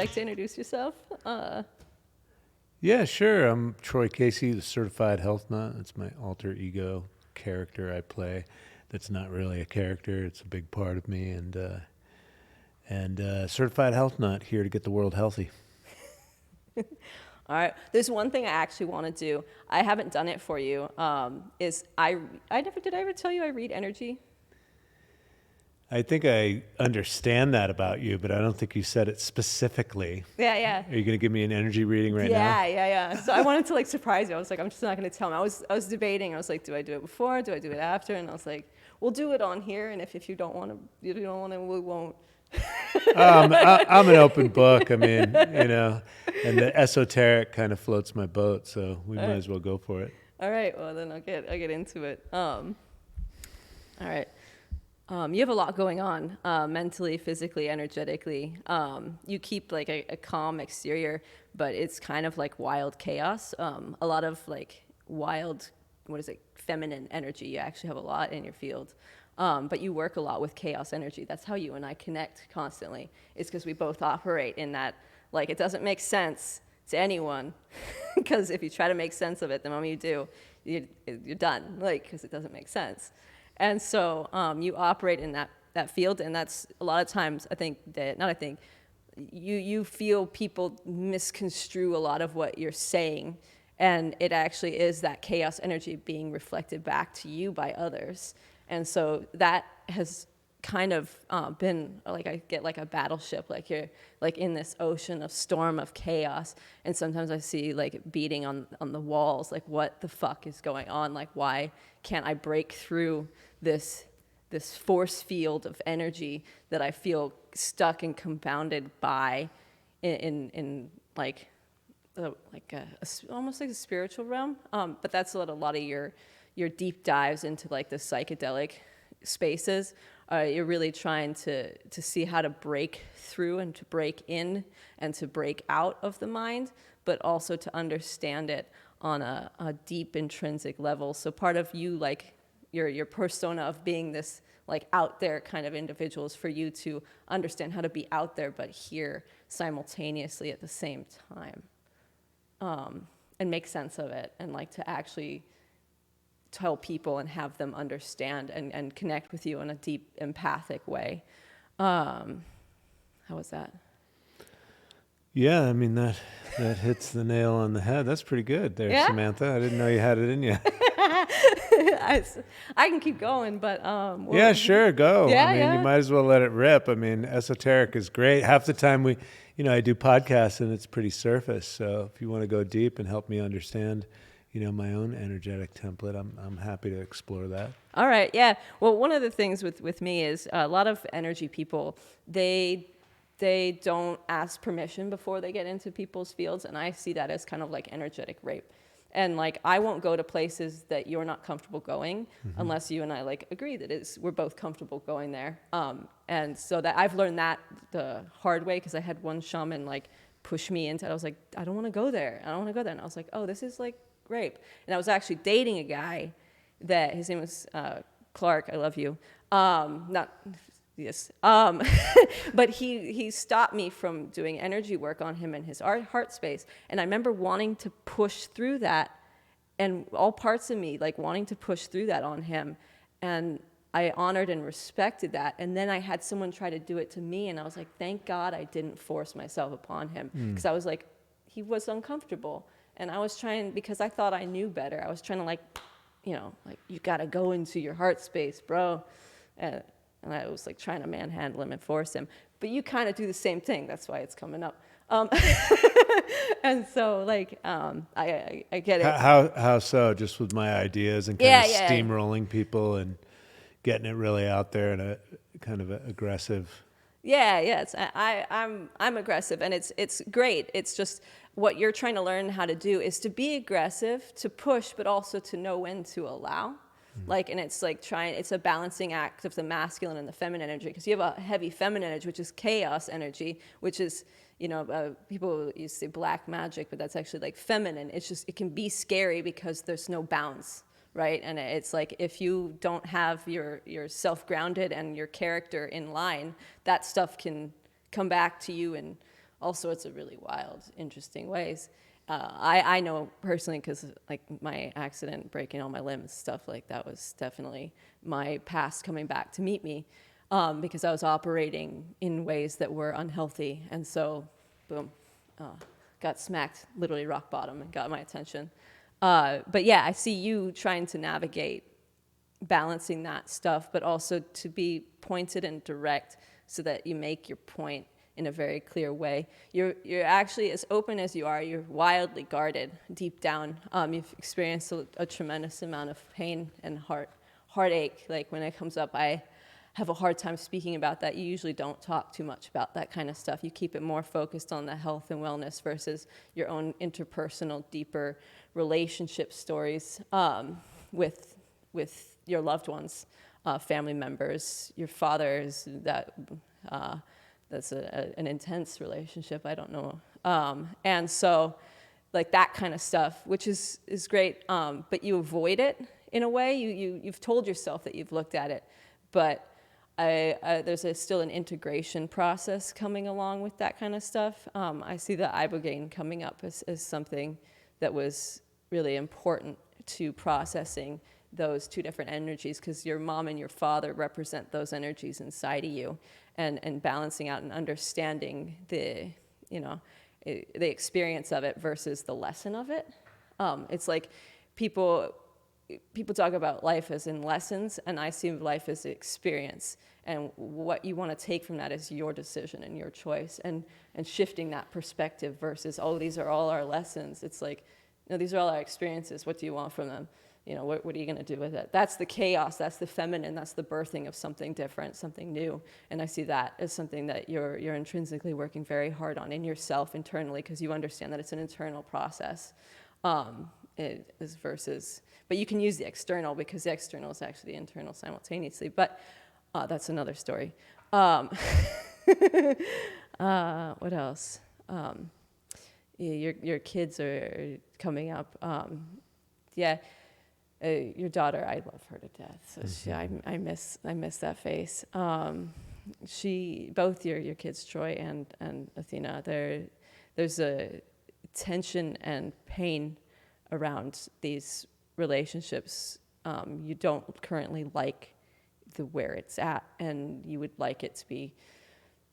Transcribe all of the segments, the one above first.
like to introduce yourself? Yeah, sure. I'm Troy Casey, the certified health nut. It's my alter ego character I play. That's not really a character. It's a big part of me, and certified health nut here to get the world healthy. All right. There's one thing I actually want to do. I haven't done it for you. Is I never did I ever tell you I read energy? I think I understand that about you, but I don't think you said it specifically. Yeah, yeah. Are you going to give me an energy reading right now? Yeah. So I wanted to like surprise you. I was like, I'm just not going to tell him. I was debating. I was like, do I do it before? Do I do it after? And I was like, we'll do it on here. And if you don't want to, we won't. I'm an open book. I mean, and the esoteric kind of floats my boat, so we might as well go for it. All right. Well, then I'll get into it. All right. You have a lot going on, mentally, physically, energetically. You keep like a calm exterior, but it's kind of like wild chaos. A lot of like wild, feminine energy. You actually have a lot in your field. But you work a lot with chaos energy. That's how you and I connect constantly. It's because we both operate in that, like, it doesn't make sense to anyone. Because if you try to make sense of it, the moment you do, you're done, like, because it doesn't make sense. And so you operate in that field, and that's a lot of times, you feel people misconstrue a lot of what you're saying, and it actually is that chaos energy being reflected back to you by others. And so that has kind of been like, I get like a battleship, like you're like in this ocean of storm of chaos, and sometimes I see like beating on the walls, like what the fuck is going on? Like, why can't I break through this force field of energy that I feel stuck and compounded by in like almost like a spiritual realm? But that's what a lot of your deep dives into like the psychedelic spaces. You're really trying to see how to break through and to break in and to break out of the mind, but also to understand it on a deep intrinsic level. So part of you, like your persona of being this like out there kind of individual, is for you to understand how to be out there but here simultaneously at the same time, and make sense of it, and like to actually tell people and have them understand and connect with you in a deep empathic way. How was that? Yeah, I mean that hits the nail on the head. That's pretty good there, Yeah? Samantha. I didn't know you had it in you. I can keep going, but Yeah, sure, go. Yeah, I mean, yeah. you might as well let it rip. I mean, esoteric is great. Half the time I do podcasts and it's pretty surface. So if you want to go deep and help me understand, my own energetic template, I'm happy to explore that. All right, yeah. Well, one of the things with me is a lot of energy people, they don't ask permission before they get into people's fields, and I see that as kind of like energetic rape. And like, I won't go to places that you're not comfortable going unless you and I like agree that we're both comfortable going there. And so that I've learned that the hard way, because I had one shaman like push me into it. I was like, I don't want to go there. And I was like, oh, this is like rape. And I was actually dating a guy that his name was Clark. I love you. But he stopped me from doing energy work on him in his heart space. And I remember wanting to push through that, and all parts of me like wanting to push through that on him. And I honored and respected that. And then I had someone try to do it to me, and I was like, thank God I didn't force myself upon him, because I was like, he was uncomfortable. And I was trying, because I thought I knew better, I was trying to like, you gotta go into your heart space, bro. And I was like trying to manhandle him and force him. But you kind of do the same thing. That's why it's coming up. And so like, I get it. How so? Just with my ideas and kind of steamrolling people and getting it really out there in a kind of aggressive. Yeah. I'm aggressive, and it's great. It's just what you're trying to learn how to do is to be aggressive, to push, but also to know when to allow. Like, and it's like it's a balancing act of the masculine and the feminine energy, because you have a heavy feminine energy, which is chaos energy, which is, people used to say black magic, but that's actually like feminine. It's just, it can be scary because there's no bounds, right? And it's like, if you don't have your self grounded and your character in line, that stuff can come back to you in all sorts of really wild, interesting ways. I know personally because like my accident, breaking all my limbs, stuff like that was definitely my past coming back to meet me, because I was operating in ways that were unhealthy, and so, boom, got smacked, literally rock bottom, and got my attention. But yeah, I see you trying to navigate balancing that stuff, but also to be pointed and direct so that you make your point in a very clear way. You're actually as open as you are. You're wildly guarded deep down. You've experienced a tremendous amount of pain and heartache. Like when it comes up, I have a hard time speaking about that. You usually don't talk too much about that kind of stuff. You keep it more focused on the health and wellness versus your own interpersonal, deeper relationship stories with your loved ones, family members, your fathers. That's an intense relationship. I don't know, and so like that kind of stuff, which is great. But you avoid it in a way. You've told yourself that you've looked at it, but there's still an integration process coming along with that kind of stuff. I see the ibogaine coming up as something that was really important to processing those two different energies, because your mom and your father represent those energies inside of you, and balancing out and understanding the experience of it versus the lesson of it. It's like people talk about life as in lessons, and I see life as experience. And what you want to take from that is your decision and your choice, and shifting that perspective versus, oh, these are all our lessons. It's like, no, these are all our experiences. What do you want from them? What are you going to do with it? That's the chaos. That's the feminine. That's the birthing of something different, something new. And I see that as something that you're intrinsically working very hard on in yourself internally, because you understand that it's an internal process. It is versus, but you can use the external, because the external is actually the internal simultaneously. But that's another story. What else? Your kids are coming up. Your daughter, I love her to death. So I miss that face. Both your kids, Troy and Athena, there's a tension and pain around these relationships. You don't currently like where it's at, and you would like it to be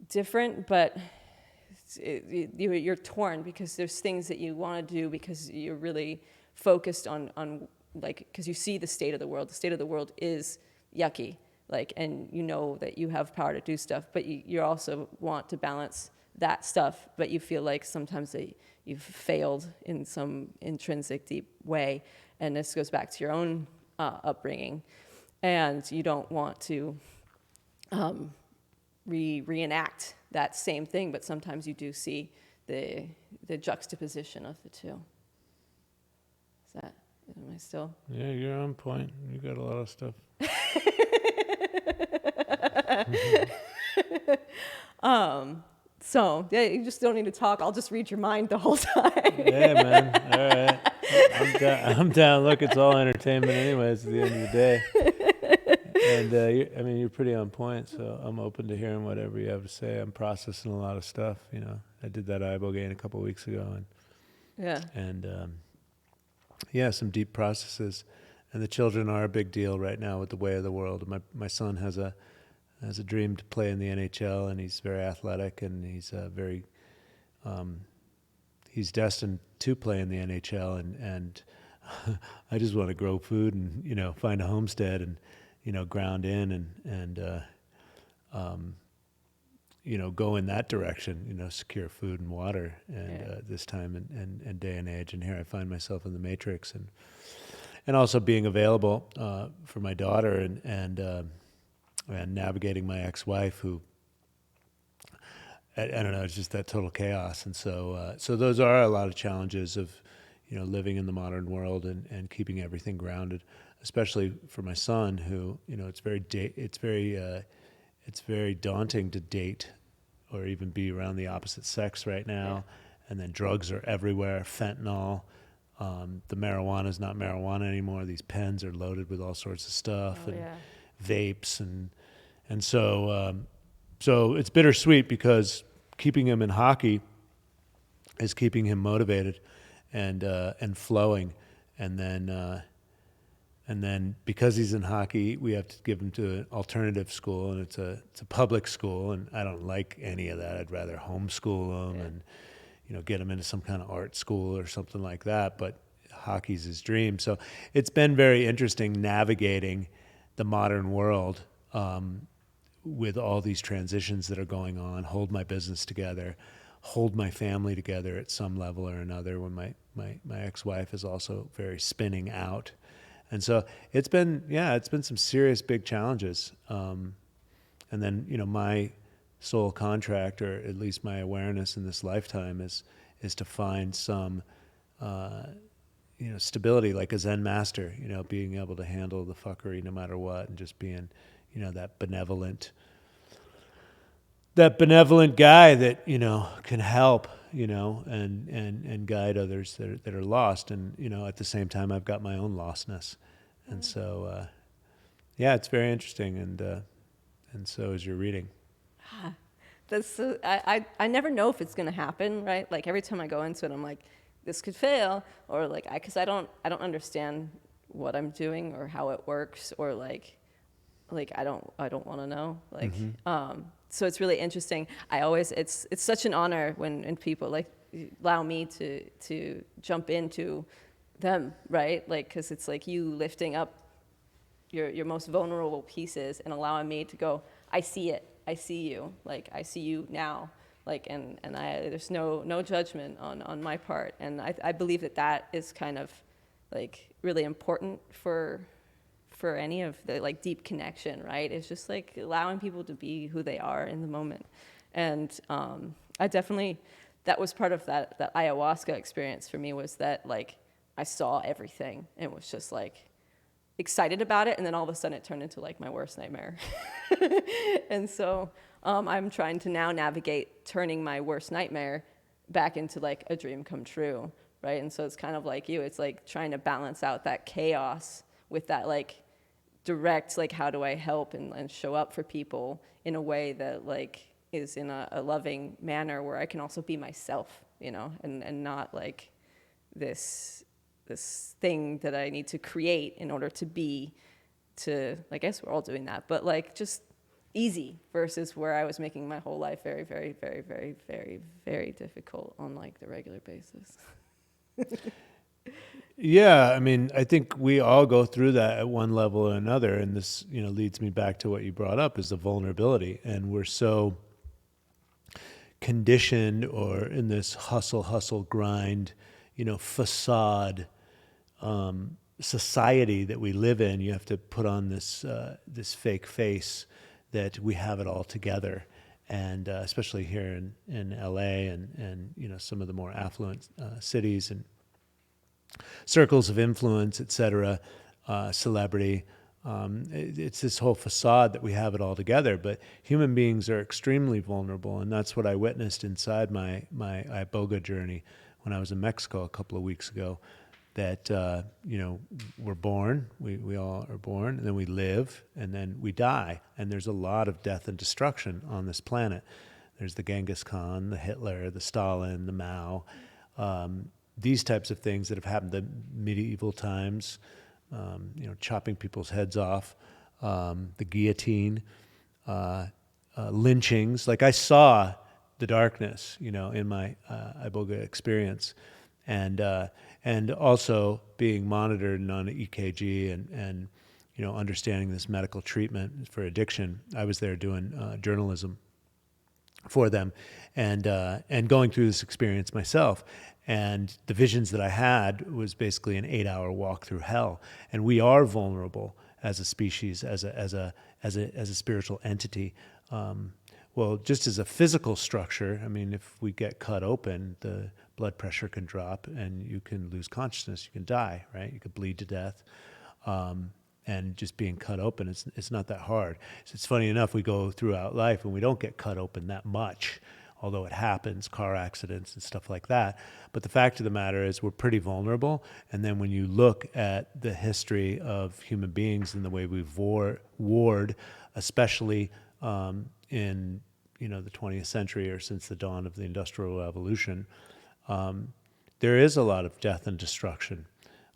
different, but you're torn, because there's things that you want to do because you're really focused on like, because you see the state of the world. The state of the world is yucky, like, and you know that you have power to do stuff, but you also want to balance that stuff, but you feel like sometimes that you've failed in some intrinsic deep way, and this goes back to your own upbringing, and you don't want to reenact that same thing, but sometimes you do see the juxtaposition of the two. Am I still? Yeah, you're on point. You got a lot of stuff. So yeah, you just don't need to talk. I'll just read your mind the whole time. Yeah, man. All right. I'm down. Look, it's all entertainment anyways at the end of the day. And you're pretty on point, so I'm open to hearing whatever you have to say. I'm processing a lot of stuff. I did that ibogaine a couple of weeks ago, and some deep processes. And the children are a big deal right now with the way of the world. My son has a dream to play in the NHL, and he's very athletic, and he's destined to play in the NHL. And I just want to grow food and find a homestead and ground in and go in that direction, secure food and water, and this time and day and age. And here I find myself in the matrix, and also being available for my daughter and navigating my ex-wife, who I don't know, it's just that total chaos. And so those are a lot of challenges of living in the modern world and keeping everything grounded, especially for my son, who it's very daunting to date or even be around the opposite sex right now. And then drugs are everywhere, fentanyl. The marijuana is not marijuana anymore. These pens are loaded with all sorts of stuff, vapes, and so it's bittersweet, because keeping him in hockey is keeping him motivated and flowing. And then because he's in hockey, we have to give him to an alternative school, and it's a public school, and I don't like any of that. I'd rather homeschool him and get him into some kind of art school or something like that. But hockey's his dream. So it's been very interesting navigating the modern world with all these transitions that are going on. Hold my business together, hold my family together at some level or another. When my ex-wife is also very spinning out. And so it's been some serious big challenges. And then, my sole contract, or at least my awareness in this lifetime, is to find some, stability, like a Zen master, being able to handle the fuckery no matter what, and just being, that benevolent guy that, can help, and guide others that are lost. And, at the same time, I've got my own lostness. And so, it's very interesting. And so is your reading. I never know if it's going to happen, right? Like every time I go into it, I'm like, this could fail, or like, because I don't understand what I'm doing or how it works, or like I don't want to know. Like, so it's really interesting. It's such an honor when people like allow me to jump into them, right? Like, because it's like you lifting up your most vulnerable pieces and allowing me to go, I see it, I see you, like I see you now, like, and there's no judgment on my part, and I believe that is kind of like really important for any of the like deep connection, right? It's just like allowing people to be who they are in the moment. And I definitely, that was part of that ayahuasca experience for me, was that like I saw everything and was just like excited about it, and then all of a sudden it turned into like my worst nightmare. And so I'm trying to now navigate turning my worst nightmare back into like a dream come true, right? And so it's kind of like you, it's like trying to balance out that chaos with that like direct, like how do I help and show up for people in a way that like is in a loving manner where I can also be myself, and not like this thing that I need to create in order to be, I guess we're all doing that, but like just easy, versus where I was making my whole life very, very, very, very, very, very difficult on like the regular basis. Yeah, I mean, I think we all go through that at one level or another, and this, leads me back to what you brought up, is the vulnerability, and we're so conditioned, or in this hustle, grind, facade society that we live in. You have to put on this fake face that we have it all together, and especially here in LA and some of the more affluent cities and circles of influence, et cetera, celebrity. It's this whole facade that we have it all together, but human beings are extremely vulnerable, and that's what I witnessed inside my iboga journey when I was in Mexico a couple of weeks ago. That we're born, we all are born, and then we live, and then we die, and there's a lot of death and destruction on this planet. There's the Genghis Khan, the Hitler, the Stalin, the Mao. These types of things that have happened in medieval times, chopping people's heads off, the guillotine, lynchings. Like I saw the darkness, in my iboga experience, and also being monitored and on EKG and understanding this medical treatment for addiction. I was there doing journalism for them, and going through this experience myself. And the visions that I had was basically an 8-hour walk through hell. And we are vulnerable as a species, as a spiritual entity. Well, just as a physical structure, I mean, if we get cut open, the blood pressure can drop, and you can lose consciousness. You can die, right? You could bleed to death. And just being cut open, it's not that hard. So it's funny enough, we go throughout life and we don't get cut open that much, although it happens, car accidents and stuff like that. But the fact of the matter is we're pretty vulnerable. And then when you look at the history of human beings and the way we've warred, especially in the 20th century or since the dawn of the Industrial Revolution, there is a lot of death and destruction.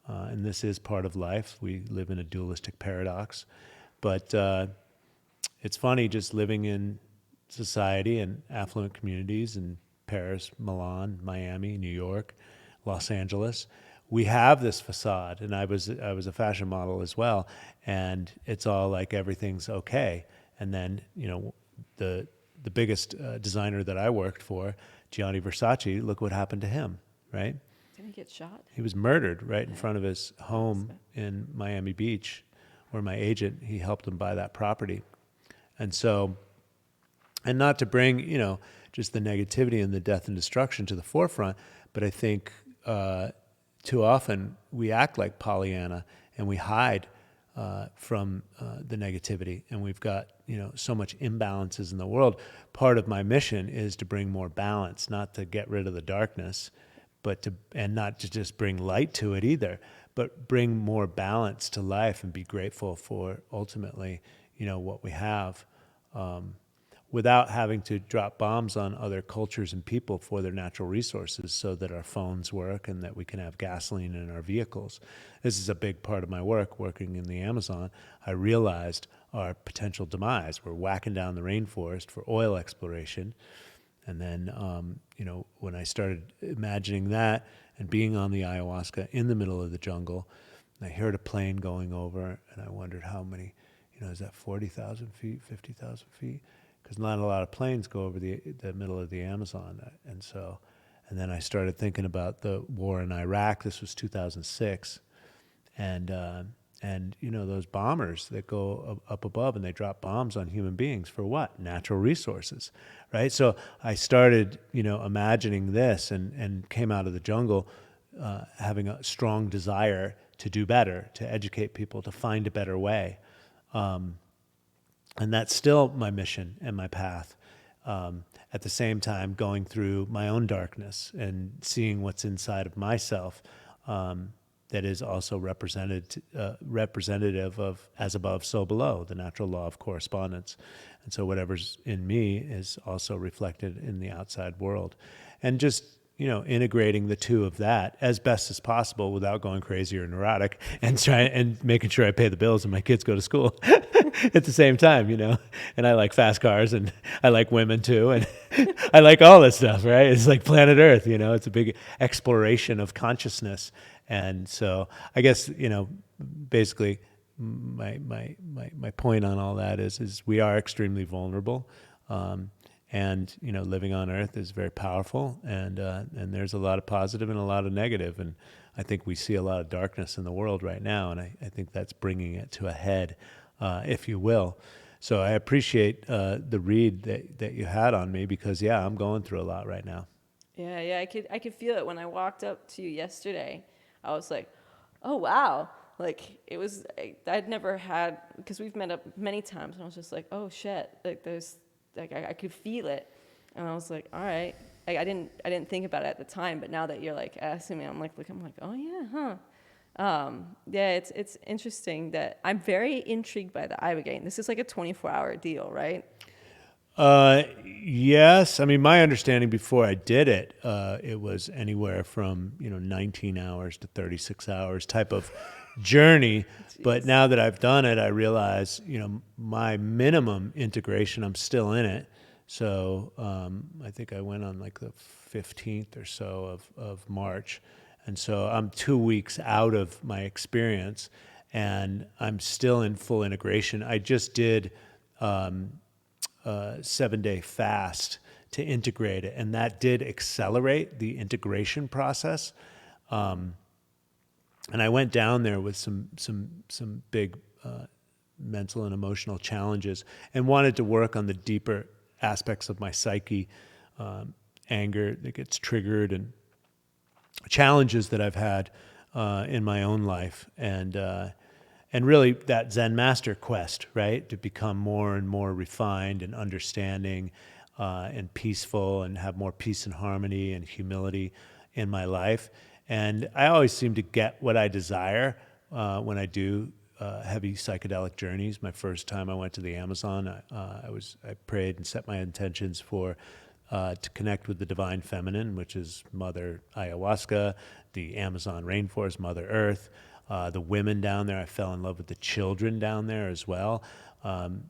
And this is part of life. We live in a dualistic paradox. But it's funny just living in society and affluent communities in Paris, Milan, Miami, New York, Los Angeles. We have this facade, and I was a fashion model as well, and it's all like everything's okay. And then the biggest designer that I worked for, Gianni Versace, look what happened to him, right? Did he get shot? He was murdered right in front of his home in Miami Beach, where my agent, he helped him buy that property. And so, and not to bring, just the negativity and the death and destruction to the forefront, but I think too often we act like Pollyanna and we hide from the negativity. And we've got, so much imbalances in the world. Part of my mission is to bring more balance, not to get rid of the darkness, and not to just bring light to it either, but bring more balance to life and be grateful for ultimately, what we have, without having to drop bombs on other cultures and people for their natural resources so that our phones work and that we can have gasoline in our vehicles. This is a big part of my work, working in the Amazon. I realized our potential demise. We're whacking down the rainforest for oil exploration. And then, when I started imagining that and being on the ayahuasca in the middle of the jungle, I heard a plane going over, and I wondered how many, is that 40,000 feet, 50,000 feet? Because not a lot of planes go over the middle of the Amazon. And then I started thinking about the war in Iraq. This was 2006. And those bombers that go up above and they drop bombs on human beings for what? Natural resources, right? So I started, imagining this and came out of the jungle having a strong desire to do better, to educate people, to find a better way. And that's still my mission and my path. At the same time, going through my own darkness and seeing what's inside of myself, that is also representative of as above, so below, the natural law of correspondence. And so whatever's in me is also reflected in the outside world. And just, integrating the two of that as best as possible without going crazy or neurotic, and making sure I pay the bills and my kids go to school at the same time, And I like fast cars and I like women too. And I like all this stuff, right? It's like planet Earth, it's a big exploration of consciousness. And so I guess, basically my point on all that is we are extremely vulnerable. And living on Earth is very powerful, and there's a lot of positive and a lot of negative, and I think we see a lot of darkness in the world right now, and I think that's bringing it to a head, if you will. So I appreciate the read that you had on me, because I'm going through a lot right now. Yeah, I could feel it when I walked up to you yesterday. I was like, oh wow, like it was. I'd never had, because we've met up many times, and I was just like, oh shit, like there's. Like I could feel it, and I was like, all right. Like I didn't think about it at the time, but now that you're like asking me, I'm like, oh yeah, huh? Yeah, it's interesting that I'm very intrigued by the ibogaine. This is like a 24-hour deal, right? Yes. I mean, my understanding before I did it, it was anywhere from 19 hours to 36 hours type of journey. But now that I've done it, I realize my minimum integration. I'm still in it. So I think I went on like the 15th or so of March, and so I'm 2 weeks out of my experience, and I'm still in full integration. I just did. 7-day fast to integrate it, and that did accelerate the integration process. And I went down there with some big mental and emotional challenges, and wanted to work on the deeper aspects of my psyche, anger that gets triggered, and challenges that I've had in my own life, and really that Zen master quest, right? To become more and more refined and understanding and peaceful, and have more peace and harmony and humility in my life. And I always seem to get what I desire when I do heavy psychedelic journeys. My first time I went to the Amazon, I prayed and set my intentions for to connect with the divine feminine, which is Mother Ayahuasca, the Amazon rainforest, Mother Earth, the women down there. I fell in love with the children down there as well,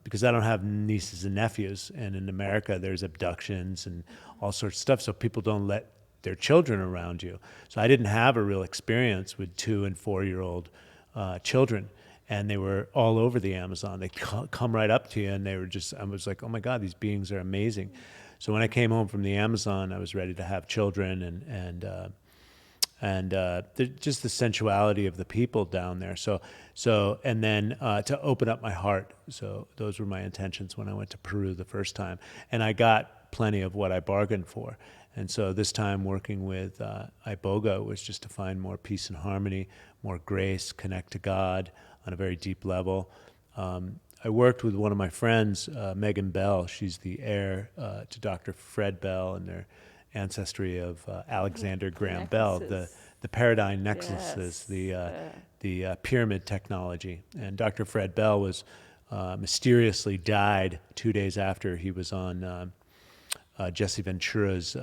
because I don't have nieces and nephews. And in America, there's abductions and all sorts of stuff, so people don't let their children around you. So I didn't have a real experience with 2 and 4-year-old children. And they were all over the Amazon. They come right up to you, and they were just, I was like, oh my God, these beings are amazing. So when I came home from the Amazon, I was ready to have children, and just the sensuality of the people down there. And then to open up my heart. So those were my intentions when I went to Peru the first time. And I got plenty of what I bargained for. And so this time working with Iboga was just to find more peace and harmony, more grace, connect to God on a very deep level. I worked with one of my friends, Megan Bell. She's the heir to Dr. Fred Bell and their ancestry of Alexander Graham Bell, the paradigm necklaces, the pyramid technology. And Dr. Fred Bell was mysteriously died 2 days after he was on Jesse Ventura's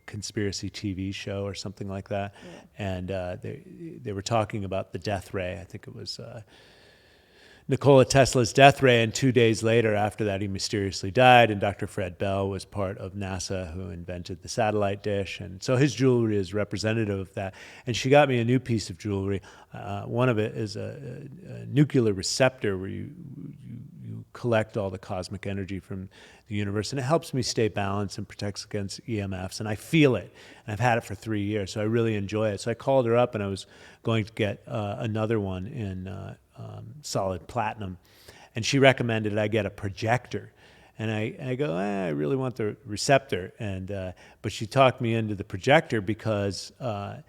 conspiracy TV show or something like that. Yeah. And they were talking about the death ray. I think it was Nikola Tesla's death ray, and 2 days later after that he mysteriously died, and Dr. Fred Bell was part of NASA who invented the satellite dish, and so his jewelry is representative of that. And she got me a new piece of jewelry. One of it is a nuclear receptor where you collect all the cosmic energy from the universe, and it helps me stay balanced and protects against EMFs, and I feel it, and I've had it for 3 years, so I really enjoy it. So I called her up, and I was going to get another one in solid platinum, and she recommended I get a projector. And I go, I really want the receptor, but she talked me into the projector because I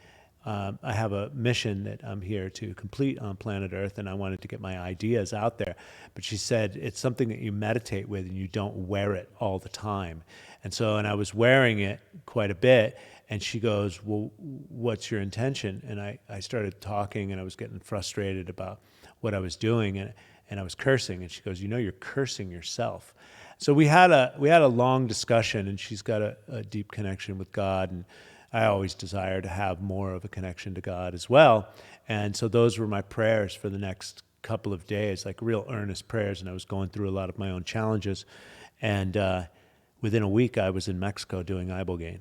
have a mission that I'm here to complete on planet Earth, and I wanted to get my ideas out there. But she said it's something that you meditate with, and you don't wear it all the time. And I was wearing it quite a bit, and she goes, well, what's your intention? And I started talking, and I was getting frustrated about what I was doing, and I was cursing. And she goes, you're cursing yourself. So we had a long discussion, and she's got a deep connection with God, and I always desire to have more of a connection to God as well. And so those were my prayers for the next couple of days, like real earnest prayers. And I was going through a lot of my own challenges. And within a week, I was in Mexico doing ibogaine.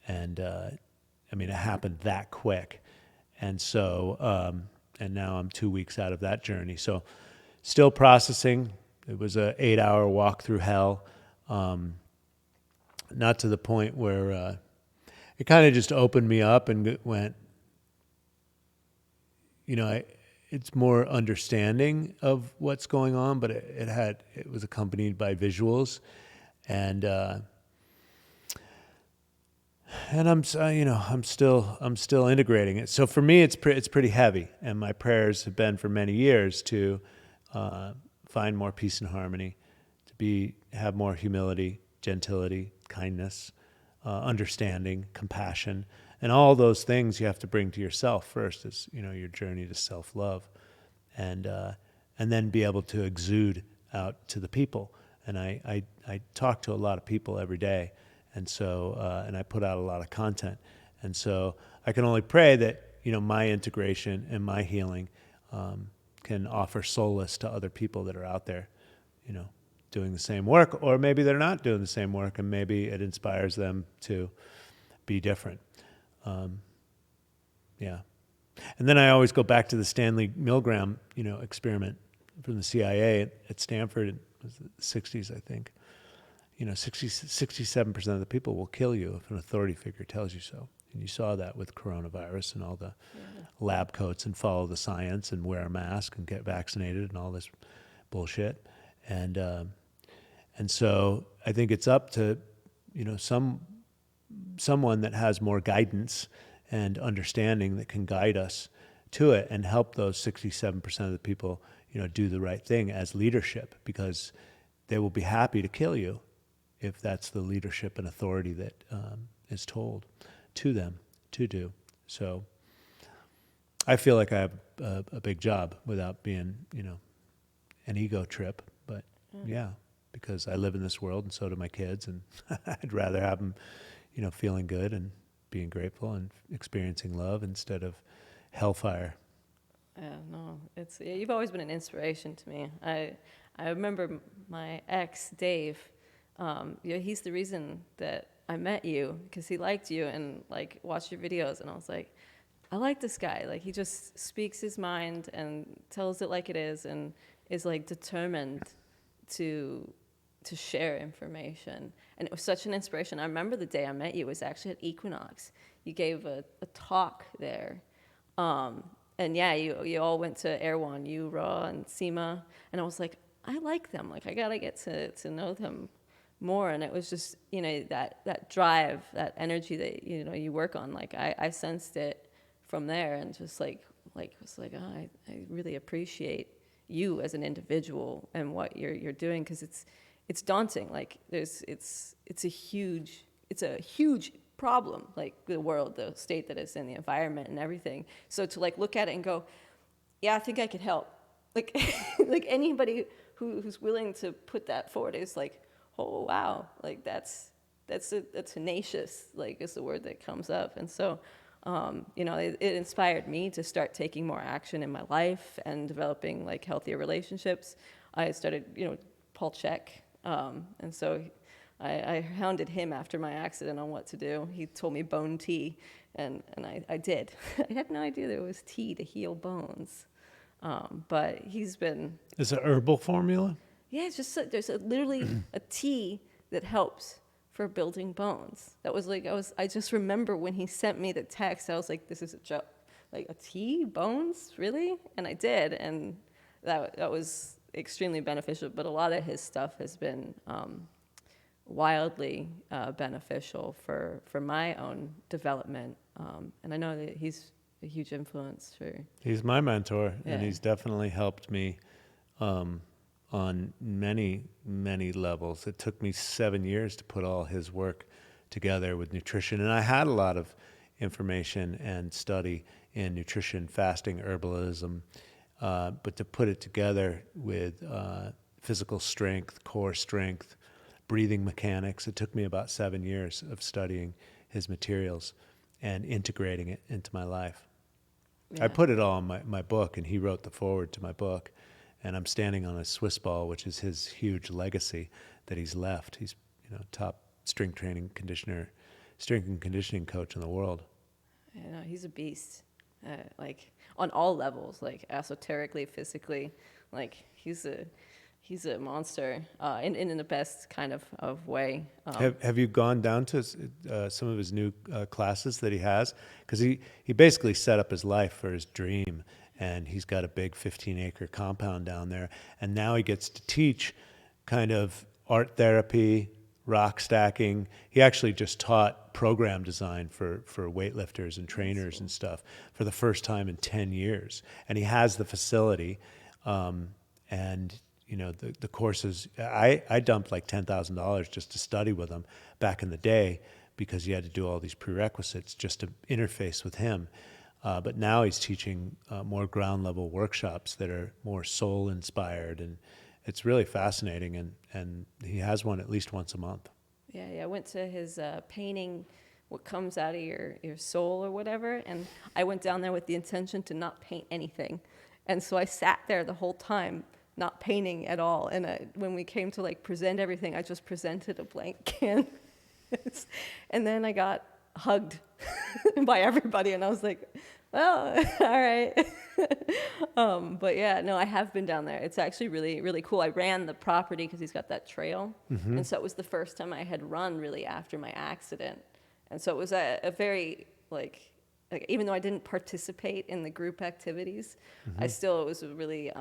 And it happened that quick. And so, and now I'm 2 weeks out of that journey. So still processing. It was an 8-hour walk through hell. Not to the point where it kind of just opened me up and went, it's more understanding of what's going on, but it was accompanied by visuals, and I'm still integrating it. So for me, it's pretty heavy, and my prayers have been for many years to find more peace and harmony, to have more humility, gentility, kindness, understanding, compassion, and all those things you have to bring to yourself first. Is your journey to self-love, and then be able to exude out to the people. And I talk to a lot of people every day, and so and I put out a lot of content, and so I can only pray that my integration and my healing can offer solace to other people that are out there, doing the same work, or maybe they're not doing the same work, and maybe it inspires them to be different. Yeah. And then I always go back to the Stanley Milgram, experiment from the CIA at Stanford in the 60s, I think. 67% of the people will kill you if an authority figure tells you so. And you saw that with coronavirus and all the lab coats and follow the science and wear a mask and get vaccinated and all this bullshit. And so I think it's up to, someone that has more guidance and understanding that can guide us to it and help those 67% of the people, do the right thing as leadership, because they will be happy to kill you if that's the leadership and authority that is told to them to do. So I feel like I have a big job without being, an ego trip, but yeah, because I live in this world and so do my kids, and I'd rather have them, feeling good and being grateful and experiencing love instead of hellfire. Yeah, no, you've always been an inspiration to me. I remember my ex, Dave. He's the reason that I met you, because he liked you and like watched your videos, and I was like, I like this guy. Like, he just speaks his mind and tells it like it is, and is like determined to share information. And it was such an inspiration. I remember the day I met you was actually at Equinox. You gave a talk there. And yeah, you all went to Erewhon, you, Ra, and Seema. And I was like, I like them. Like, I got to get to know them more. And it was just, that drive, that energy that, you work on. Like, I sensed it from there, and just was like, oh, I really appreciate you as an individual and what you're doing, because it's daunting. Like, it's a huge problem, like the world, the state that it's in, the environment and everything. So to like look at it and go, yeah, I think I could help. Like, like anybody who's willing to put that forward is like, oh wow, like that's a tenacious, like, is the word that comes up. And so, it inspired me to start taking more action in my life and developing like healthier relationships. I started, Paul Chek, and so I hounded him after my accident on what to do. He told me bone tea, and I did. I had no idea there was tea to heal bones, but he's been... Is it herbal formula? Yeah, it's just there's literally a tea that helps for building bones. That was like, I just remember when he sent me the text, I was like, this is a joke. Like, a tea, bones, really? And I did, and that was extremely beneficial. But a lot of his stuff has been wildly beneficial for my own development, and I know that he's a huge influence for... He's my mentor, Yeah. and he's definitely helped me on many, many levels. It took me 7 years to put all his work together with nutrition, and I had a lot of information and study in nutrition, fasting, herbalism, but to put it together with physical strength, core strength, breathing mechanics, it took me about 7 years of studying his materials and integrating it into my life. Yeah. I put it all in my book, and he wrote the foreword to my book. And I'm standing on a Swiss ball, which is his huge legacy that he's left. He's, top strength and conditioning coach in the world. He's a beast, like on all levels, like esoterically, physically, like he's a monster, in the best kind of way. Have you gone down to some of his new classes that he has? Because he basically set up his life for his dream. And he's got a big 15-acre compound down there. And now he gets to teach kind of art therapy, rock stacking. He actually just taught program design for weightlifters and trainers and stuff for the first time in 10 years. And he has the facility. And, the courses, I dumped like $10,000 just to study with him back in the day, because you had to do all these prerequisites just to interface with him. But now he's teaching more ground level workshops that are more soul inspired, and it's really fascinating. And he has one at least once a month. Yeah. I went to his painting, what comes out of your soul or whatever, and I went down there with the intention to not paint anything, and so I sat there the whole time not painting at all. And when we came to like present everything, I just presented a blank canvas, and then I got hugged by everybody, and I was like, well, all right. But yeah, no, I have been down there. It's actually really, really cool. I ran the property because he's got that trail. Mm-hmm. And so it was the first time I had run really after my accident. And so it was a very, like, even though I didn't participate in the group activities, mm-hmm. It was really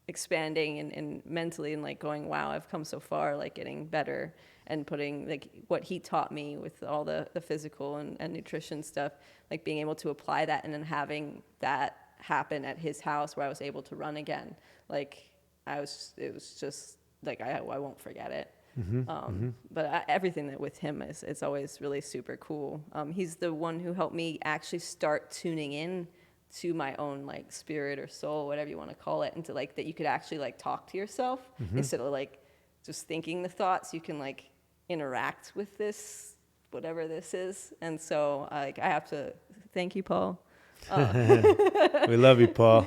expanding and mentally, and like going, wow, I've come so far, like getting better, and putting like what he taught me with all the physical and nutrition stuff, like being able to apply that, and then having that happen at his house where I was able to run again. Like it was just like, I won't forget it. Mm-hmm. But everything that with him is always really super cool. He's the one who helped me actually start tuning in to my own like spirit or soul, whatever you want to call it, and to like that you could actually like talk to yourself instead of like just thinking the thoughts. You can like interact with this, whatever this is. And so like I have to thank you, Paul. We love you, Paul.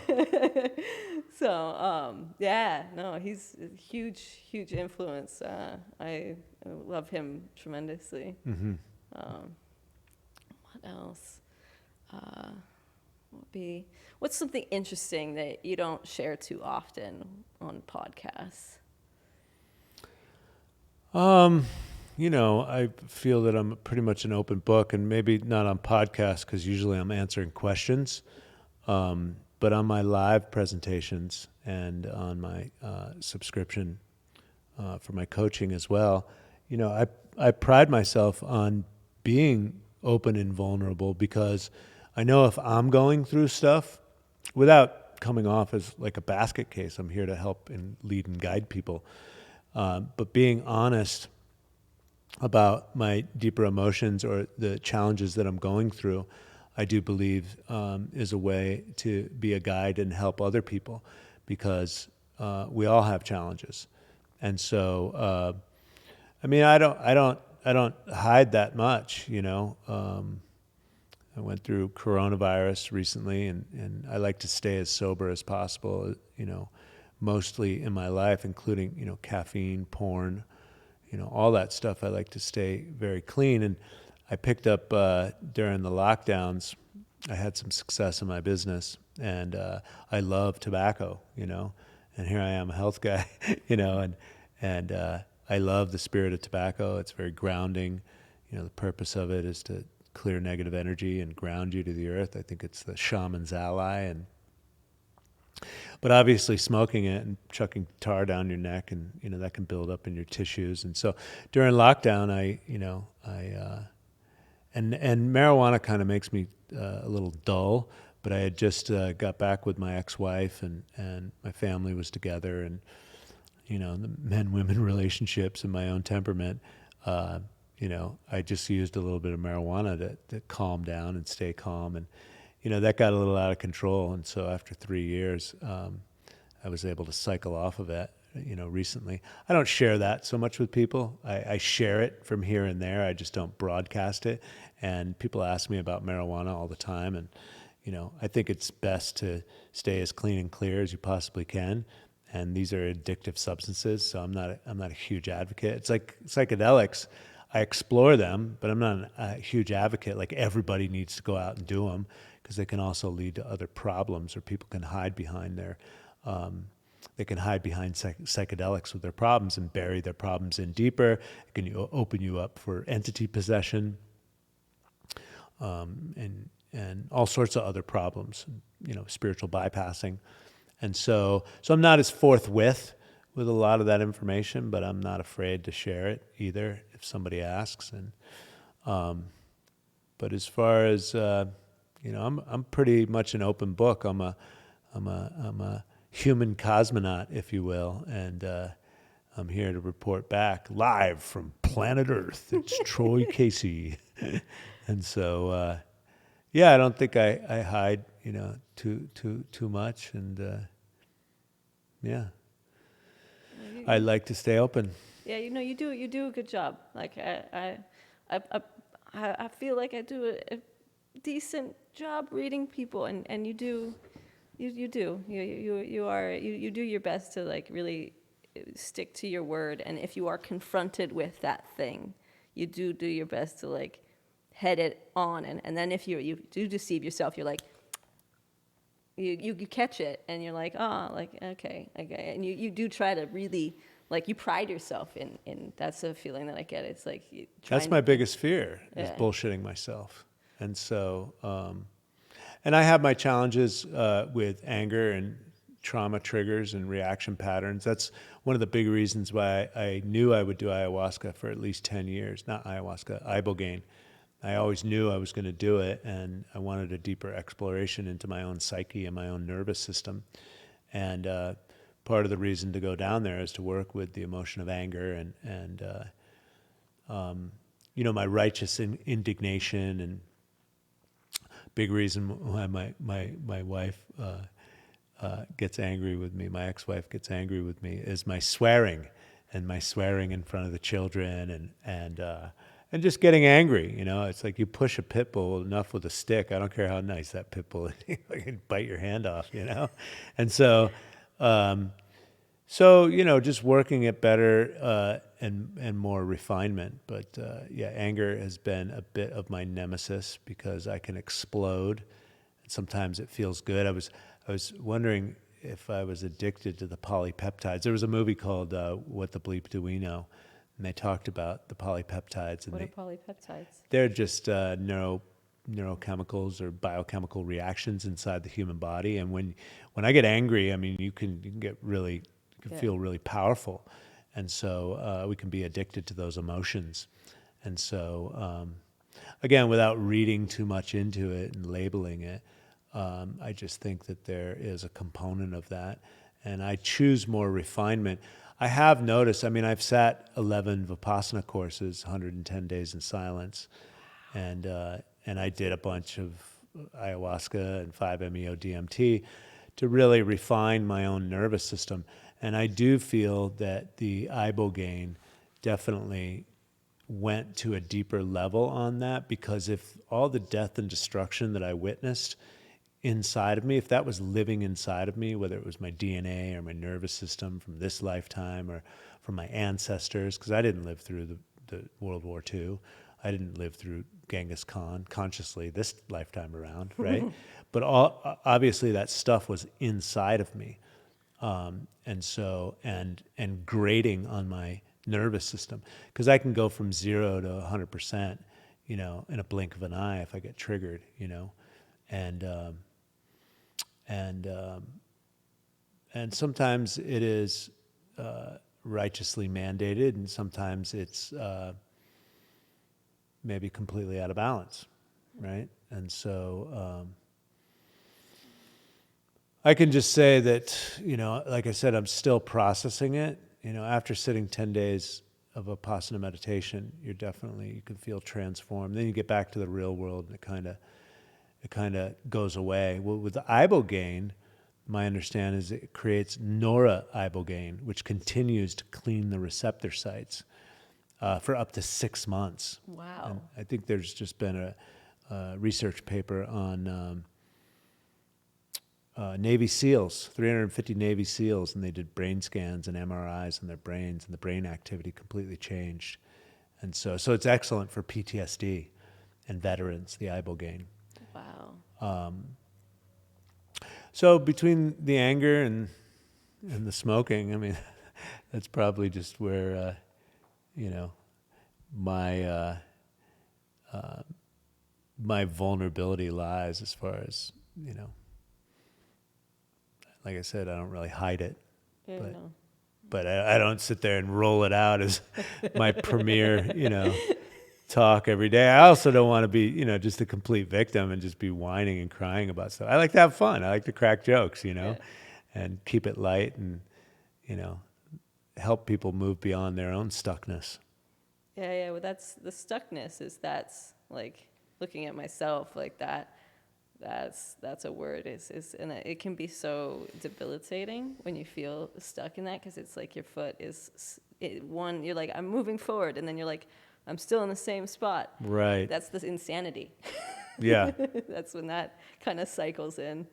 So yeah, no, he's a huge influence. I love him tremendously. What else? What's something interesting that you don't share too often on podcasts? I feel that I'm pretty much an open book, and maybe not on podcasts because usually I'm answering questions. But on my live presentations and on my subscription for my coaching as well, I pride myself on being open and vulnerable because I know if I'm going through stuff, without coming off as like a basket case, I'm here to help and lead and guide people. But being honest about my deeper emotions or the challenges that I'm going through, I do believe is a way to be a guide and help other people because we all have challenges. And so, I don't hide that much, I went through coronavirus recently and I like to stay as sober as possible, mostly in my life, including, caffeine, porn, all that stuff. I like to stay very clean. And I picked up during the lockdowns, I had some success in my business and I love tobacco, and here I am, a health guy, and I love the spirit of tobacco. It's very grounding. The purpose of it is to clear negative energy and ground you to the earth. I think it's the shaman's ally. But obviously smoking it and chucking tar down your neck and, that can build up in your tissues. And so during lockdown, and marijuana kind of makes me a little dull, but I had just got back with my ex-wife and my family was together and, the men-women relationships and my own temperament, I just used a little bit of marijuana to calm down and stay calm. And, that got a little out of control. And so after 3 years, I was able to cycle off of it, recently. I don't share that so much with people. I share it from here and there. I just don't broadcast it. And people ask me about marijuana all the time. And, I think it's best to stay as clean and clear as you possibly can. And these are addictive substances. So I'm not a huge advocate. It's like psychedelics. I explore them, but I'm not a huge advocate. Like everybody needs to go out and do them because they can also lead to other problems, or people can hide behind psychedelics with their problems and bury their problems in deeper. It can open you up for entity possession, and all sorts of other problems, spiritual bypassing. And so I'm not as forthwith with a lot of that information, but I'm not afraid to share it either if somebody asks. And but as far as I'm pretty much an open book. I'm a human cosmonaut, if you will, and I'm here to report back live from planet Earth. It's Troy Casey, and so I don't think I hide too much, and I like to stay open. Yeah, you do a good job. Like I feel like I do a decent job reading people, and you do you do your best to like really stick to your word. And if you are confronted with that thing, you do your best to like head it on. And then if you do deceive yourself, you're like you catch it and you're like, oh, like okay, and you do try to really, like, you pride yourself in that's a feeling that I get. It's like that's my biggest fear, is bullshitting myself. And so and I have my challenges with anger and trauma triggers and reaction patterns. That's one of the big reasons why I knew I would do ayahuasca for at least 10 years. Not ayahuasca, ibogaine. I always knew I was going to do it, and I wanted a deeper exploration into my own psyche and my own nervous system. And part of the reason to go down there is to work with the emotion of anger and my righteous indignation and big reason why my wife gets angry with me, my ex-wife gets angry with me, is my swearing in front of the children and just getting angry. It's like you push a pit bull enough with a stick. I don't care how nice that pit bull is, I can bite your hand off. And so, just working it better and more refinement. But yeah, anger has been a bit of my nemesis because I can explode. Sometimes it feels good. I was wondering if I was addicted to the polypeptides. There was a movie called What the Bleep Do We Know? And they talked about the polypeptides. And What are polypeptides? they're just neurochemicals or biochemical reactions inside the human body. And when I get angry, I mean, you can get really, feel really powerful. And so we can be addicted to those emotions. And so, again, without reading too much into it and labeling it, I just think that there is a component of that. And I choose more refinement. I have noticed, I mean, I've sat 11 Vipassana courses, 110 days in silence, and I did a bunch of ayahuasca and 5-MeO DMT to really refine my own nervous system. And I do feel that the ibogaine definitely went to a deeper level on that, because if all the death and destruction that I witnessed inside of me, if that was living inside of me, whether it was my DNA or my nervous system from this lifetime or from my ancestors, because I didn't live through the World War II. I didn't live through Genghis Khan consciously this lifetime around, right? But obviously that stuff was inside of me. And so, and grating on my nervous system, because I can go from 0 to 100%, in a blink of an eye if I get triggered, and sometimes it is righteously mandated, and sometimes it's maybe completely out of balance, right? And so I can just say that, like I said, I'm still processing it. After sitting 10 days of Vipassana meditation, you can feel transformed. Then you get back to the real world, and it kind of goes away. Well, with the ibogaine, my understanding is it creates nora-ibogaine, which continues to clean the receptor sites for up to 6 months. Wow. And I think there's just been a research paper on Navy SEALs, 350 Navy SEALs, and they did brain scans and MRIs on their brains, and the brain activity completely changed. And so it's excellent for PTSD and veterans, the ibogaine. Wow. So between the anger and the smoking, I mean, that's probably just where, my my vulnerability lies, as far as, like I said, I don't really hide it. Yeah, but no. but I don't sit there and roll it out as my premier, talk every day. I also don't want to be, just a complete victim and just be whining and crying about stuff. I like to have fun. I like to crack jokes, and keep it light and, help people move beyond their own stuckness. Yeah. Well, that's the stuckness. That's like looking at myself like that. That's a word. And it can be so debilitating when you feel stuck in that, because it's like your foot you're like, I'm moving forward, and then you're like, I'm still in the same spot. Right. That's the insanity. Yeah. That's when that kind of cycles in.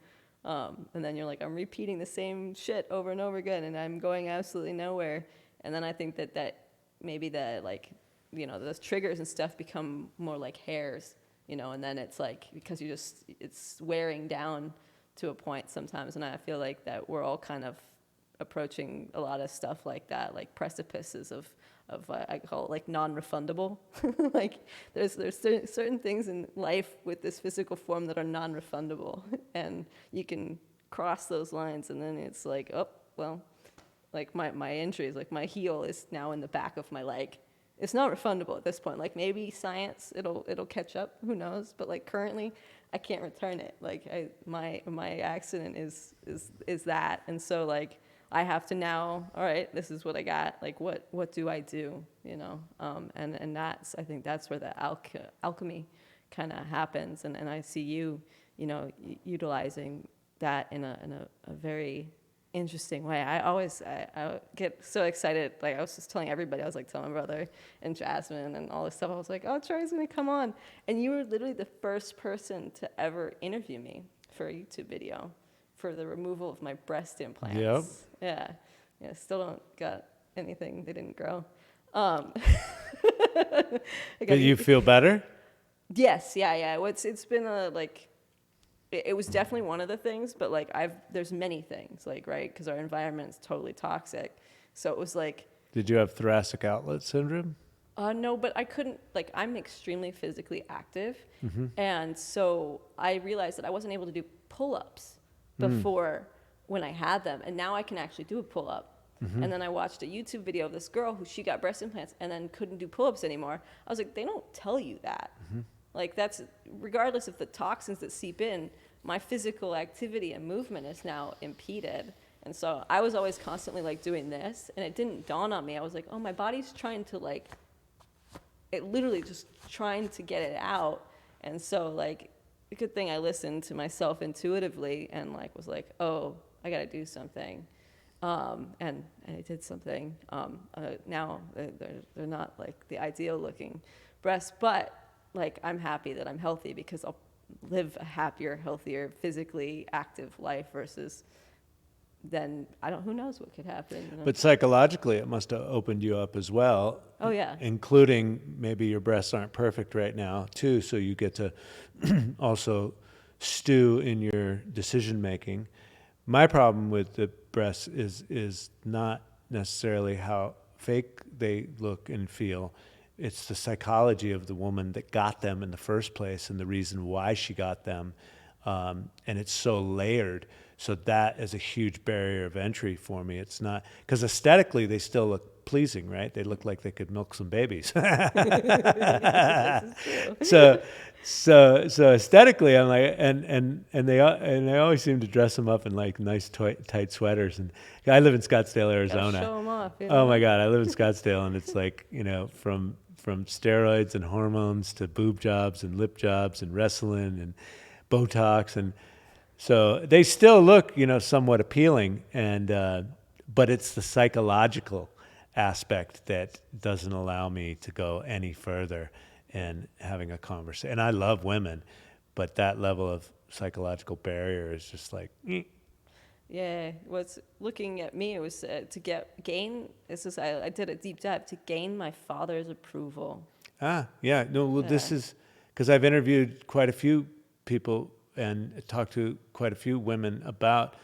And then you're like, I'm repeating the same shit over and over again, and I'm going absolutely nowhere. And then I think that maybe those triggers and stuff become more like hairs, and then it's like, because it's wearing down to a point sometimes. And I feel like that we're all kind of approaching a lot of stuff like that, like precipices of I call it like non-refundable. Like there's certain things in life with this physical form that are non-refundable, and you can cross those lines, and then it's like, oh, well, like my injuries, like my heel is now in the back of my leg. It's not refundable at this point. Like maybe science, it'll catch up, who knows? But like currently, I can't return it. Like my accident is that, and so like I have to now, all right, this is what I got. Like what do I do? And I think that's where the alchemy kind of happens. And I see you, utilizing that in a very interesting way. I get so excited. Like I was just telling everybody, I was like telling my brother and Jasmine and all this stuff. I was like, oh, Troy's gonna come on. And you were literally the first person to ever interview me for a YouTube video for the removal of my breast implants. Yep. Yeah, still don't got anything. They didn't grow. Um, But you feel better? Yes, yeah. It's been it was definitely one of the things, but like there's many things, like, right, because our environment's totally toxic. So it was like, Did you have thoracic outlet syndrome? no, but I couldn't, like, I'm extremely physically active, and so I realized that I wasn't able to do pull-ups before when I had them, and now I can actually do a pull-up. And then I watched a YouTube video of this girl who she got breast implants and then couldn't do pull-ups anymore. I was like, they don't tell you that. Like, that's, regardless of the toxins that seep in, my physical activity and movement is now impeded. And so I was always constantly like doing this, and it didn't dawn on me. I was like, oh, my body's trying to like, it literally just trying to get it out. And so like, a good thing I listened to myself intuitively and like was like, oh, I got to do something. And I did something. Now they're not like the ideal looking breasts, but like I'm happy that I'm healthy because I'll live a happier, healthier, physically active life versus then who knows what could happen. But psychologically, it must have opened you up as well. Oh, yeah. Including maybe your breasts aren't perfect right now, too, so you get to also stew in your decision making. My problem with the breasts is not necessarily how fake they look and feel. It's the psychology of the woman that got them in the first place and the reason why she got them. And it's so layered. So that is a huge barrier of entry for me. It's not, because aesthetically they still look pleasing, right? They look like they could milk some babies. So aesthetically, I'm like, and they always seem to dress them up in like nice tight sweaters. And I live in Scottsdale, Arizona. Show them off. Oh my God, I live in Scottsdale, and it's like, from steroids and hormones to boob jobs and lip jobs and wrestling and Botox, and so they still look, somewhat appealing, and but it's the psychological aspect that doesn't allow me to go any further in having a conversation. And I love women, but that level of psychological barrier is just like. Yeah, what's looking at me, it was I did a deep dive to gain my father's approval. Yeah. No, well, This is because I've interviewed quite a few people and talked to quite a few women about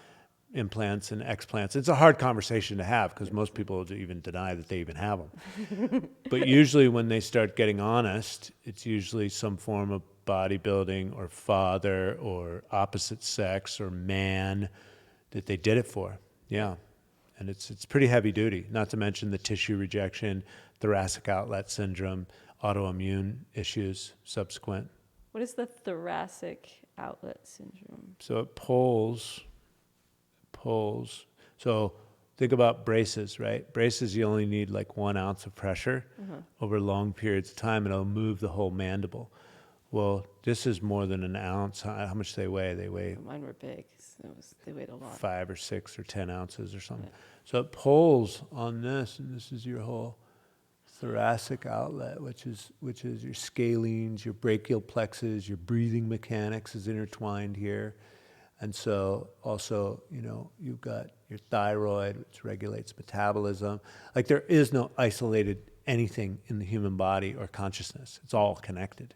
implants and explants. It's a hard conversation to have because most people even deny that they even have them. But usually when they start getting honest, it's usually some form of bodybuilding or father or opposite sex or man that they did it for. Yeah. And it's pretty heavy duty, not to mention the tissue rejection, thoracic outlet syndrome, autoimmune issues subsequent. What is the thoracic outlet syndrome? So it pulls. So think about braces, right? Braces, you only need like 1 ounce of pressure over long periods of time, and it'll move the whole mandible. Well, this is more than an ounce. How much do they weigh? They weigh. Mine were big. They weighed a lot. 5 or 6 or 10 ounces or something. Yeah. So it pulls on this, and this is your whole thoracic outlet, which is your scalenes, your brachial plexus, your breathing mechanics is intertwined here. And so also, you've got your thyroid, which regulates metabolism. Like there is no isolated anything in the human body or consciousness. It's all connected.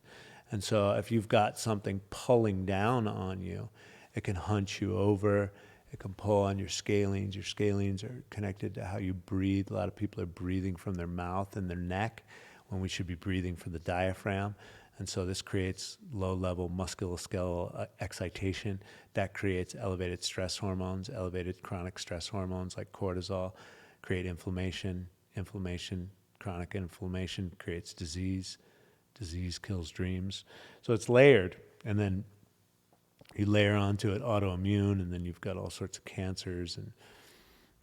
And so if you've got something pulling down on you, it can hunch you over. It can pull on your scalenes. Your scalenes are connected to how you breathe. A lot of people are breathing from their mouth and their neck when we should be breathing from the diaphragm. And so this creates low-level musculoskeletal excitation. That creates elevated stress hormones, elevated chronic stress hormones like cortisol, create inflammation. Chronic inflammation creates disease. Disease kills dreams. So it's layered. And then you layer onto it autoimmune, and then you've got all sorts of cancers.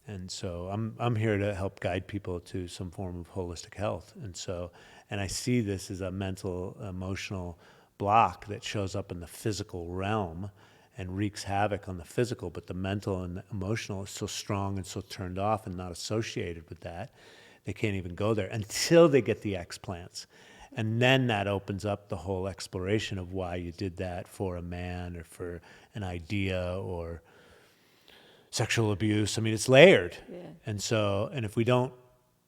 And so I'm here to help guide people to some form of holistic health. And I see this as a mental, emotional, block that shows up in the physical realm and wreaks havoc on the physical, but the mental and the emotional is so strong and so turned off and not associated with that, they can't even go there until they get the explants. And then that opens up the whole exploration of why you did that for a man or for an idea or sexual abuse. I mean, it's layered. Yeah. And so, and if we don't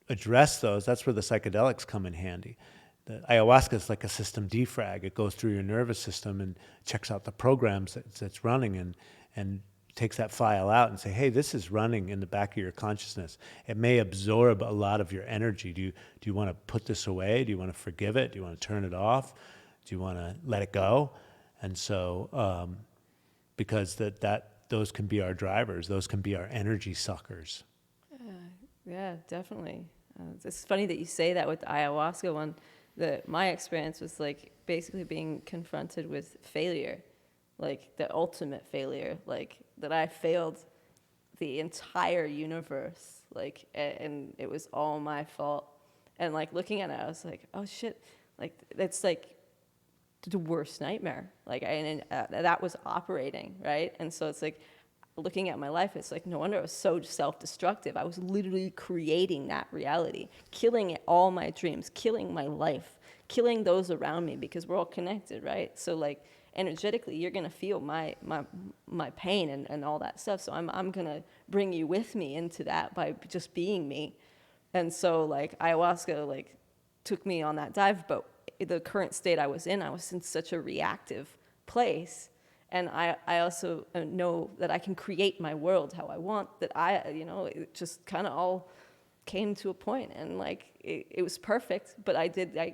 address those, that's where the psychedelics come in handy. The ayahuasca is like a system defrag. It goes through your nervous system and checks out the programs that's running and takes that file out and say, hey, this is running in the back of your consciousness. It may absorb a lot of your energy. Do you want to put this away? Do you want to forgive it? Do you want to turn it off? Do you want to let it go? And so, because those can be our drivers. Those can be our energy suckers. Yeah, definitely. It's funny that you say that with the ayahuasca one. My experience was like basically being confronted with failure, like the ultimate failure, like that I failed the entire universe, like, and it was all my fault. And like looking at it, I was like, oh shit, like that's like the worst nightmare. Like, that was operating, right? And so it's like, looking at my life, it's like, no wonder I was so self-destructive. I was literally creating that reality, killing all my dreams, killing my life, killing those around me, because we're all connected, right? So like energetically, you're gonna feel my pain and all that stuff. So I'm gonna bring you with me into that by just being me. And so like ayahuasca like took me on that dive, but the current state I was in such a reactive place. And I also know that I can create my world how I want, that it just kind of all came to a point, and like it was perfect, but I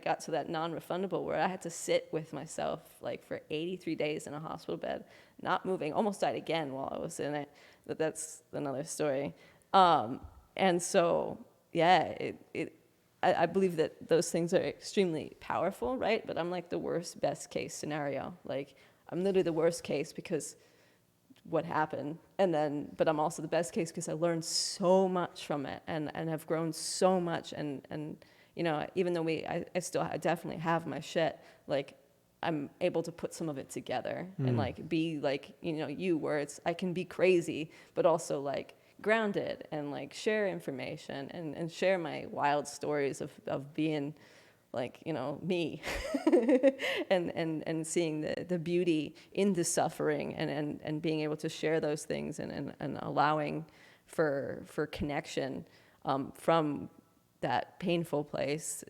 got to that non-refundable where I had to sit with myself like for 83 days in a hospital bed, not moving, almost died again while I was in it, but that's another story. And so, yeah, I believe that those things are extremely powerful, right? But I'm like the worst, best case scenario. Like, I'm literally the worst case because what happened, but I'm also the best case because I learned so much from it and have grown so much, and even though I definitely have my shit, like I'm able to put some of it together and like be like where I can be crazy but also like grounded and like share information and share my wild stories of being like me and seeing the beauty in the suffering and being able to share those things and allowing for connection from that painful place.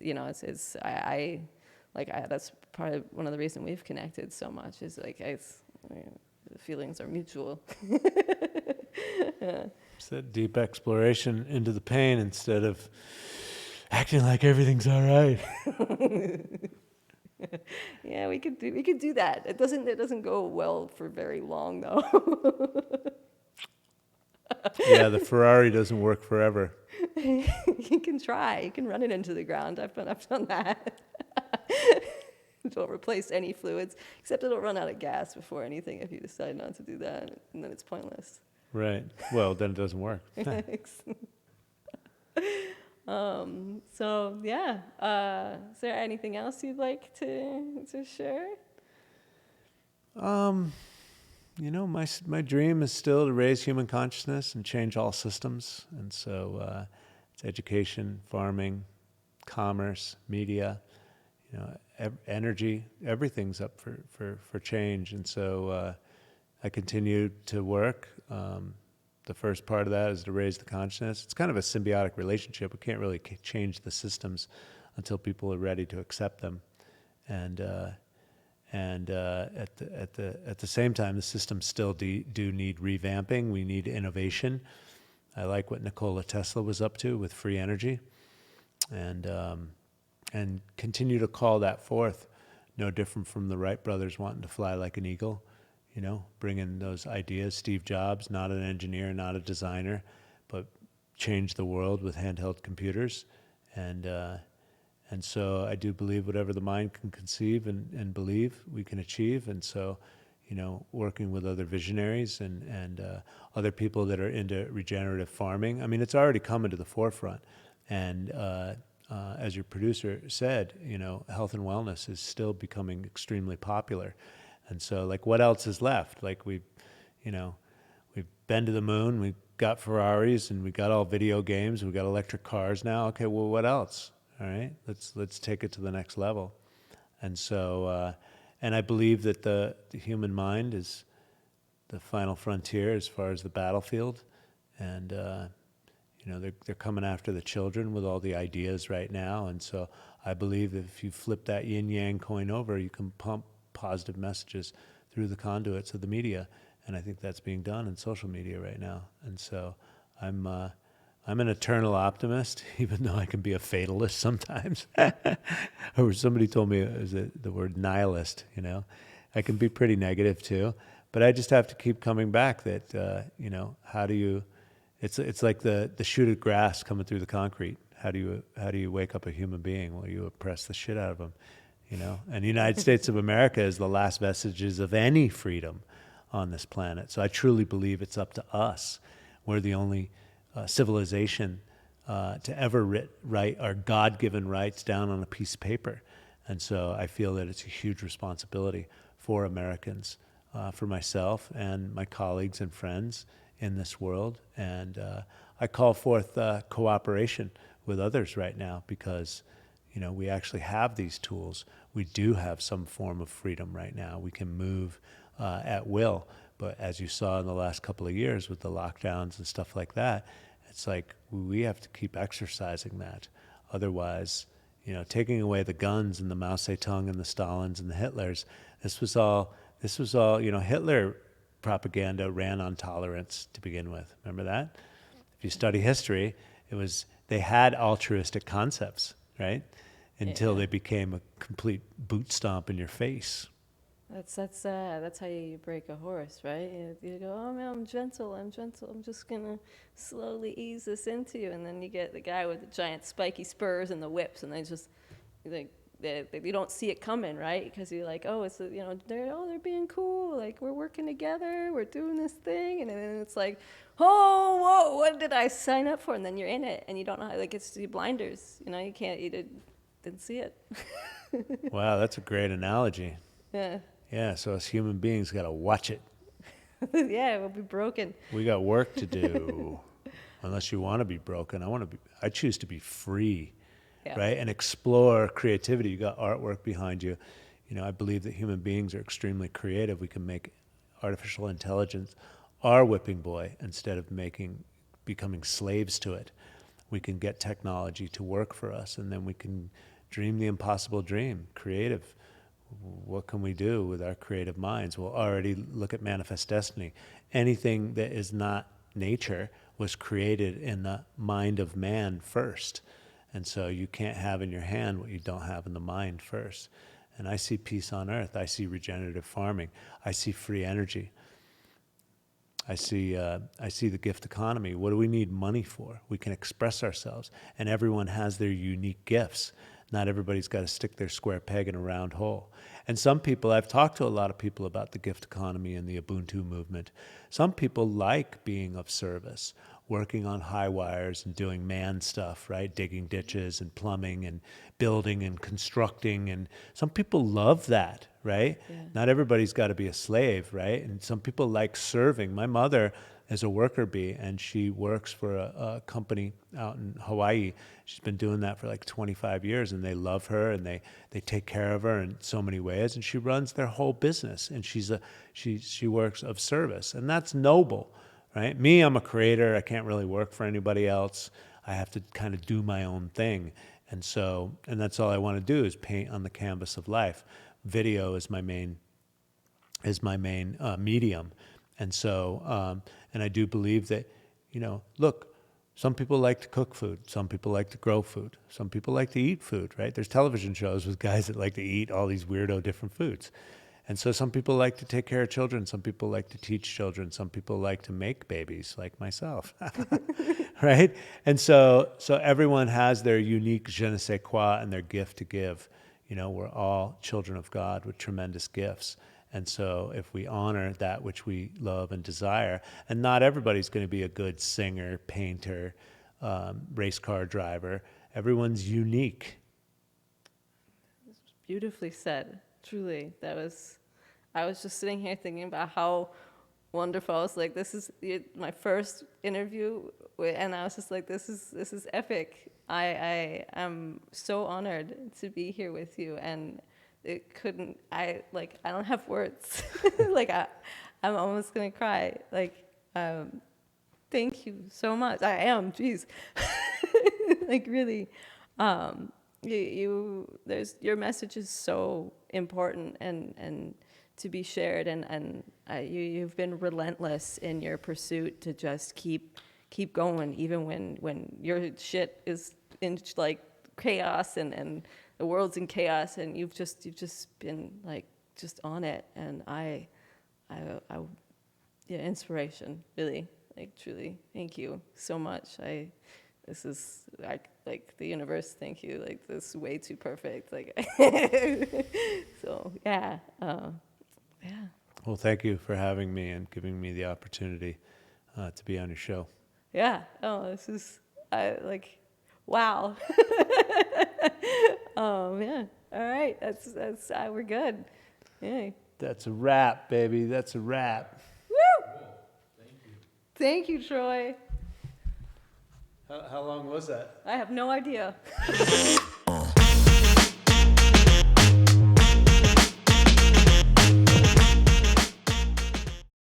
That's probably one of the reasons we've connected so much, is like the feelings are mutual. Yeah. It's that deep exploration into the pain instead of acting like everything's all right. Yeah, we could do that. It doesn't go well for very long though. Yeah, the Ferrari doesn't work forever. You can try. You can run it into the ground. I've done that. Don't replace any fluids, except it'll run out of gas before anything if you decide not to do that, and then it's pointless. Right. Well, then it doesn't work. So yeah. Is there anything else you'd like to share? My dream is still to raise human consciousness and change all systems. And so it's education, farming, commerce, media, energy, everything's up for change. And so I continue to work. The first part of that is to raise the consciousness. It's kind of a symbiotic relationship. We can't really change the systems until people are ready to accept them. And at the same time, the systems still do need revamping. We need innovation. I like what Nikola Tesla was up to with free energy, and continue to call that forth. No different from the Wright brothers wanting to fly like an eagle. Bringing those ideas. Steve Jobs, not an engineer, not a designer, but changed the world with handheld computers. And so I do believe whatever the mind can conceive and believe, we can achieve. And so, working with other visionaries and other people that are into regenerative farming. I mean, it's already coming to the forefront. And as your producer said, health and wellness is still becoming extremely popular. And so, like, what else is left? Like, you know, we've been to the moon, we got Ferraris, and we got all video games, we got electric cars now. Okay, well, what else? All right, let's take it to the next level. And so, and I believe that the human mind is the final frontier as far as the battlefield. And they're coming after the children with all the ideas right now. And so I believe that if you flip that yin yang coin over, you can pump positive messages through the conduits of the media. And I think that's being done in social media right now. And so I'm an eternal optimist, even though I can be a fatalist sometimes. Or somebody told me it was the word nihilist. I can be pretty negative too, but I just have to keep coming back. That how do you? It's like the shoot of grass coming through the concrete. How do you wake up a human being? Well, you oppress the shit out of them. And the United States of America is the last vestiges of any freedom on this planet. So I truly believe it's up to us. We're the only civilization to ever write our God-given rights down on a piece of paper. And so I feel that it's a huge responsibility for Americans, for myself and my colleagues and friends in this world. And I call forth cooperation with others right now because, we actually have these tools. We do have some form of freedom right now. We can move at will. But as you saw in the last couple of years with the lockdowns and stuff like that, it's like we have to keep exercising that. Otherwise, taking away the guns and the Mao Zedong and the Stalins and the Hitlers, this was all, Hitler propaganda ran on tolerance to begin with. Remember that? If you study history, they had altruistic concepts, right? Until they became a complete boot stomp in your face. That's how you break a horse, right? You go, oh man, I'm gentle. I'm just gonna slowly ease this into you, and then you get the guy with the giant spiky spurs and the whips, and you don't see it coming, right? Because you're like, oh, they're being cool, like we're working together, we're doing this thing, and then it's like, oh, whoa, what did I sign up for? And then you're in it, and you don't know how. Like, it's the blinders, you can't, didn't see it. Wow, that's a great analogy. Yeah. Yeah, so as human beings, got to watch it. Yeah, we'll be broken. We got work to do. Unless you want to be broken. I choose to be free, right? And explore creativity. You got artwork behind you. I believe that human beings are extremely creative. We can make artificial intelligence our whipping boy instead of becoming slaves to it. We can get technology to work for us, and then we can dream the impossible dream, creative. What can we do with our creative minds? We'll already look at Manifest Destiny. Anything that is not nature was created in the mind of man first. And so you can't have in your hand what you don't have in the mind first. And I see peace on earth. I see regenerative farming. I see free energy. I see the gift economy. What do we need money for? We can express ourselves. And everyone has their unique gifts. Not everybody's got to stick their square peg in a round hole. And some people, I've talked to a lot of people about the gift economy and the Ubuntu movement. Some people like being of service, working on high wires and doing man stuff, right? Digging ditches and plumbing and building and constructing. And some people love that, right? Yeah. Not everybody's got to be a slave, right? And some people like serving. My mother is a worker bee, and she works for a company out in Hawaii. She's been doing that for like 25 years, and they love her, and they take care of her in so many ways, and she runs their whole business, and she works of service, and that's noble, right? Me, I'm a creator. I can't really work for anybody else. I have to kind of do my own thing, and that's all I want to do is paint on the canvas of life. Video is my main medium. And so, and I do believe that, look, some people like to cook food. Some people like to grow food. Some people like to eat food, right? There's television shows with guys that like to eat all these weirdo different foods. And so some people like to take care of children. Some people like to teach children. Some people like to make babies, like myself, right? And so everyone has their unique je ne sais quoi and their gift to give. We're all children of God with tremendous gifts. And so if we honor that which we love and desire, and not everybody's going to be a good singer, painter, race car driver, everyone's unique. Beautifully said. Truly, I was just sitting here thinking about how wonderful. I was like, this is my first interview, and I was just like, this is epic. I am so honored to be here with you, and I don't have words. I'm almost gonna cry. Thank you so much. I am, jeez. Really, your message is so important and to be shared, and you've been relentless in your pursuit to just keep going, even when your shit is in chaos and the world's in chaos, and you've just been just on it, and yeah, inspiration, really, truly. Thank you so much. This is the universe. Thank you. This is way too perfect. So yeah, yeah. Well, thank you for having me and giving me the opportunity to be on your show. Yeah. Oh, this is wow. Yeah. All right. That's we're good. Yeah. That's a wrap, baby. That's a wrap. Woo! Thank you, Troy. How long was that? I have no idea.